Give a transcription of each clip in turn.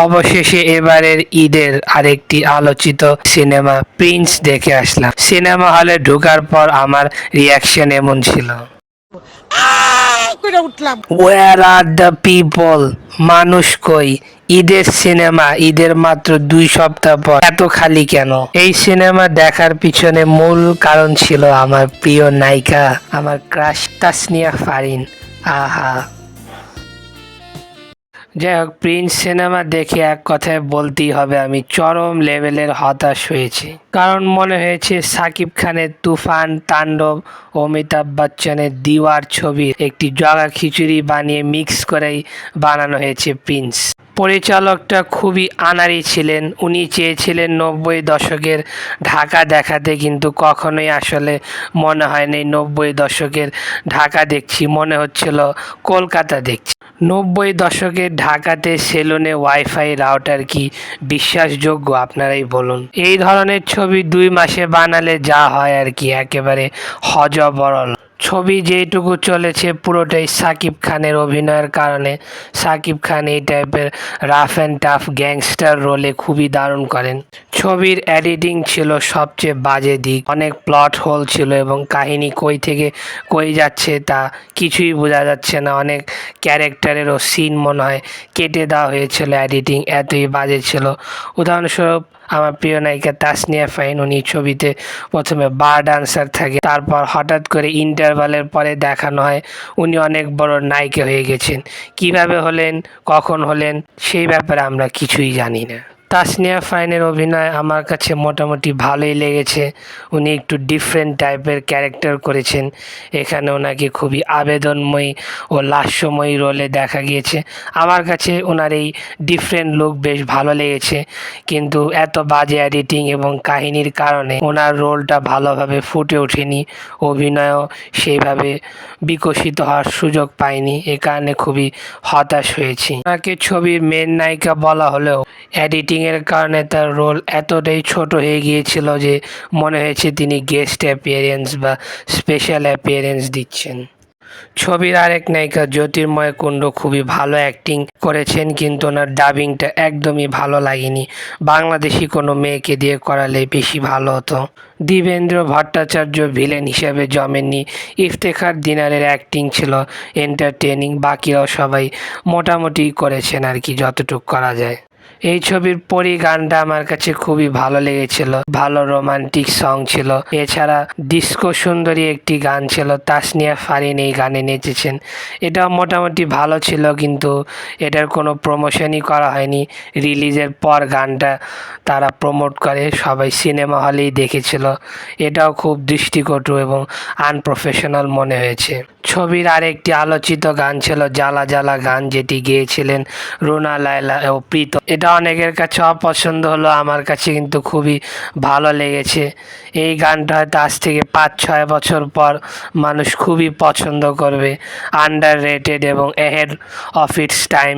অবশেষে এবারের ঈদের আরেকটি আলোচিত সিনেমা প্রিন্স দেখে আসলাম। সিনেমা হলে ঢোকার পর আমার রিয়াকশন এমন ছিল, ওয়ার আর দ্য পিপল, মানুষ কই? ঈদের সিনেমা, ঈদের মাত্র 2 সপ্তাহ পর এত খালি কেন? এই সিনেমা দেখার পিছনে মূল কারণ ছিল আমার প্রিয় নায়িকা, আমার ক্রাশ তাসনিয়া ফারিন। আহা, যাই হোক, প্রিন্স সিনেমা দেখে এক কথায় বলতেই হবে আমি চরম লেভেলের হতাশ হয়েছি। কারণ মনে হয়েছে সাকিব খানের তুফান, তাণ্ডব, অমিতাভ বচ্চনের দিওয়ার ছবির একটি জগা খিচুড়ি বানিয়ে মিক্স করেই বানানো হয়েছে প্রিন্স। পরিচালকটা খুবই আনাড়ি ছিলেন, উনি চেয়েছিলেন 90 দশকের ঢাকা দেখাতে, কিন্তু কখনোই আসলে মনে হয়নি 90 দশকের ঢাকা দেখছি, মনে হচ্ছিল কলকাতা দেখছি। 90 দশকের ঢাকাতে সেলুনে ওয়াইফাই রাউটার কি বিশ্বাসযোগ্য? আপনারাই বলুন। এই ধরনের ছবি 2 মাসে বানালে যা হয় আর কি, একেবারে হযবরল। ছবি যেটুকু চলেছে পুরোটাই সাকিব খানের অভিনয়ের কারণে। সাকিব খান এই টাইপের রাফ অ্যান্ড টাফ গ্যাংস্টার রোলে খুবই দারুণ করেন। ছবির এডিটিং ছিল সবচেয়ে বাজে দিক, অনেক প্লট হোল ছিল এবং কাহিনী কই থেকে কই যাচ্ছে তা কিছুই বোঝা যাচ্ছে না। অনেক ক্যারেক্টারেরও সিন মনে হয় কেটে দেওয়া হয়েছিল, এডিটিং এতই বাজে ছিল। উদাহরণস্বরূপ আমার প্রিয় নায়িকা তাসনিয়া ফারিন, উনি ছবিতে প্রথমে বার ডান্সার থাকে, তারপর হঠাৎ করে ইন্টারভালের পরে দেখানো হয় উনি অনেক বড় নায়িকা হয়ে গেছেন। কিভাবে হলেন, কখন হলেন, সেই ব্যাপারে আমরা কিছুই জানি না। তাসনিয়া ফারিনের অভিনয় আমার কাছে মোটামুটি ভালোই লেগেছে। উনি একটু ডিফারেন্ট টাইপের ক্যারেক্টার করেছেন। এখানে ওনাকে খুবই আবেদনময়ী ও লাস্যময়ী রোলে দেখা গিয়েছে। আমার কাছে ওনার এই ডিফারেন্ট লুক বেশ ভালো লেগেছে, কিন্তু এত বাজে এডিটিং এবং কাহিনীর কারণে ওনার রোলটা ভালোভাবে ফুটে ওঠেনি, অভিনয়ও সেইভাবে বিকশিত হওয়ার সুযোগ পায়নি। এ কারণে খুবই হতাশ হয়েছি। ওনাকে ছবির মেন নায়িকা বলা হলেও এডিটিংয়ের কারণে তার রোল এতটাই ছোট হয়ে গিয়েছিল যে মনে হয়েছে তিনি গেস্ট অ্যাপিয়ারেন্স বা স্পেশাল অ্যাপিয়ারেন্স দিচ্ছেন। ছবির আরেক নায়িকা জ্যোতির্ময় কুণ্ডু খুবই ভালো অ্যাক্টিং করেছেন, কিন্তু ওনার ডাবিংটা একদমই ভালো লাগেনি। বাংলাদেশি কোনো মেয়েকে দিয়ে করালে বেশি ভালো হতো। দিবেন্দ্র ভট্টাচার্য ভিলেন হিসেবে জমেননি। ইফতেখার দিনারের অ্যাক্টিং ছিল এন্টারটেনিং, বাকিরাও সবাই মোটামুটি করেছেন আর কি, যতটুকু করা যায়। এই ছবির পরি গানটা আমার কাছে খুবই ভালো লেগেছিল, ভালো রোমান্টিক সং ছিল। এছাড়া ডিস্কো সুন্দরী একটি গান ছিল, তাসনিয়া ফারিন এই গানে নেচেছেন, এটাও মোটামুটি ভালো ছিল, কিন্তু এটার কোনো প্রমোশনই করা হয়নি। রিলিজের পর গানটা তারা প্রমোট করে, সবাই সিনেমা হলেই দেখেছিল। এটাও খুব দৃষ্টিকটু এবং আনপ্রফেশনাল মনে হয়েছে। ছবির আরেকটি আলোচিত গান ছিল জ্বালা জ্বালা গান, যেটি গেয়েছিলেন রুনা লায়লা ও প্রীত। এটা অনেকের কাছে অপছন্দ হলো, আমার কাছে কিন্তু খুবই ভালো লেগেছে। এই গানটা হয়তো আজ থেকে 5-6 বছর পর মানুষ খুবই পছন্দ করবে। আন্ডার রেটেড এবং এহেড অফ ইটস টাইম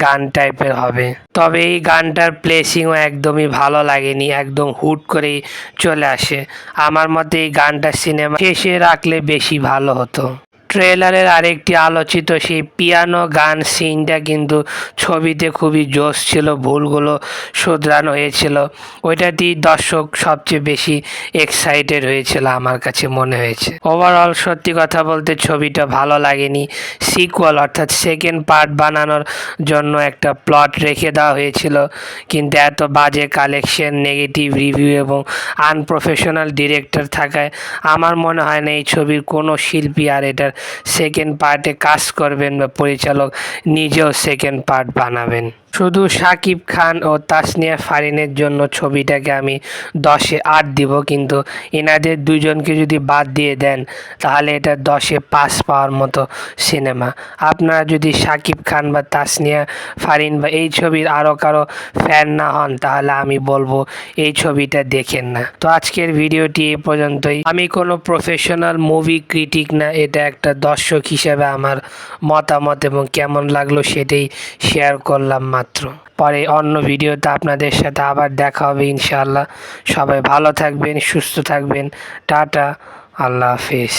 গান টাইপের হবে। তবে এই গানটার প্লেসিংও একদমই ভালো লাগেনি, একদম হুট করেই চলে আসে। আমার মতে এই গানটা সিনেমা শেষে রাখলে বেশি ভালো হতো। ট্রেলারের আরেকটি আলোচিত সেই পিয়ানো গান সিনটা কিন্তু ছবিতে খুবই জোশ ছিল, ভুলগুলো শুধরানো হয়েছিল। ওইটাতেই দর্শক সবচেয়ে বেশি এক্সাইটেড হয়েছিল আমার কাছে মনে হয়েছে। ওভারঅল সত্যি কথা বলতে ছবিটা ভালো লাগেনি। সিকুয়াল অর্থাৎ সেকেন্ড পার্ট বানানোর জন্য একটা প্লট রেখে দেওয়া হয়েছিল, কিন্তু এত বাজে কালেকশন, নেগেটিভ রিভিউ এবং আনপ্রফেশনাল ডিরেক্টর থাকায় আমার মনে হয় না এই ছবির কোনো শিল্পী আর এটার সেকেন্ড পার্টে কাজ করবেন বা পরিচালক নিজেও সেকেন্ড পার্ট বানাবেন। শুধু সাকিব খান ও তাসনিয়া ফারিনের জন্য ছবিটাকে আমি 10-এ 8 দিব, কিন্তু এনাদের দুজনকে যদি বাদ দিয়ে দেন তাহলে এটা 10-এ 5 পাওয়ার মতো সিনেমা। আপনারা যদি সাকিব খান বা তাসনিয়া ফারিন বা এই ছবির আরও কারো ফ্যান না হন তাহলে আমি বলবো এই ছবিটা দেখেন না। তো আজকের ভিডিওটি এই পর্যন্তই। আমি কোনো প্রফেশনাল মুভি ক্রিটিক না, এটা একটা দর্শক হিসেবে আমার মতামত এবং কেমন লাগলো সেটাই শেয়ার করলাম মাত্র। পরে অন্য ভিডিওতে আপনাদের সাথে আবার দেখা হবে ইনশাআল্লাহ। সবাই ভালো থাকবেন, সুস্থ থাকবেন। টাটা, আল্লাহ হাফেজ।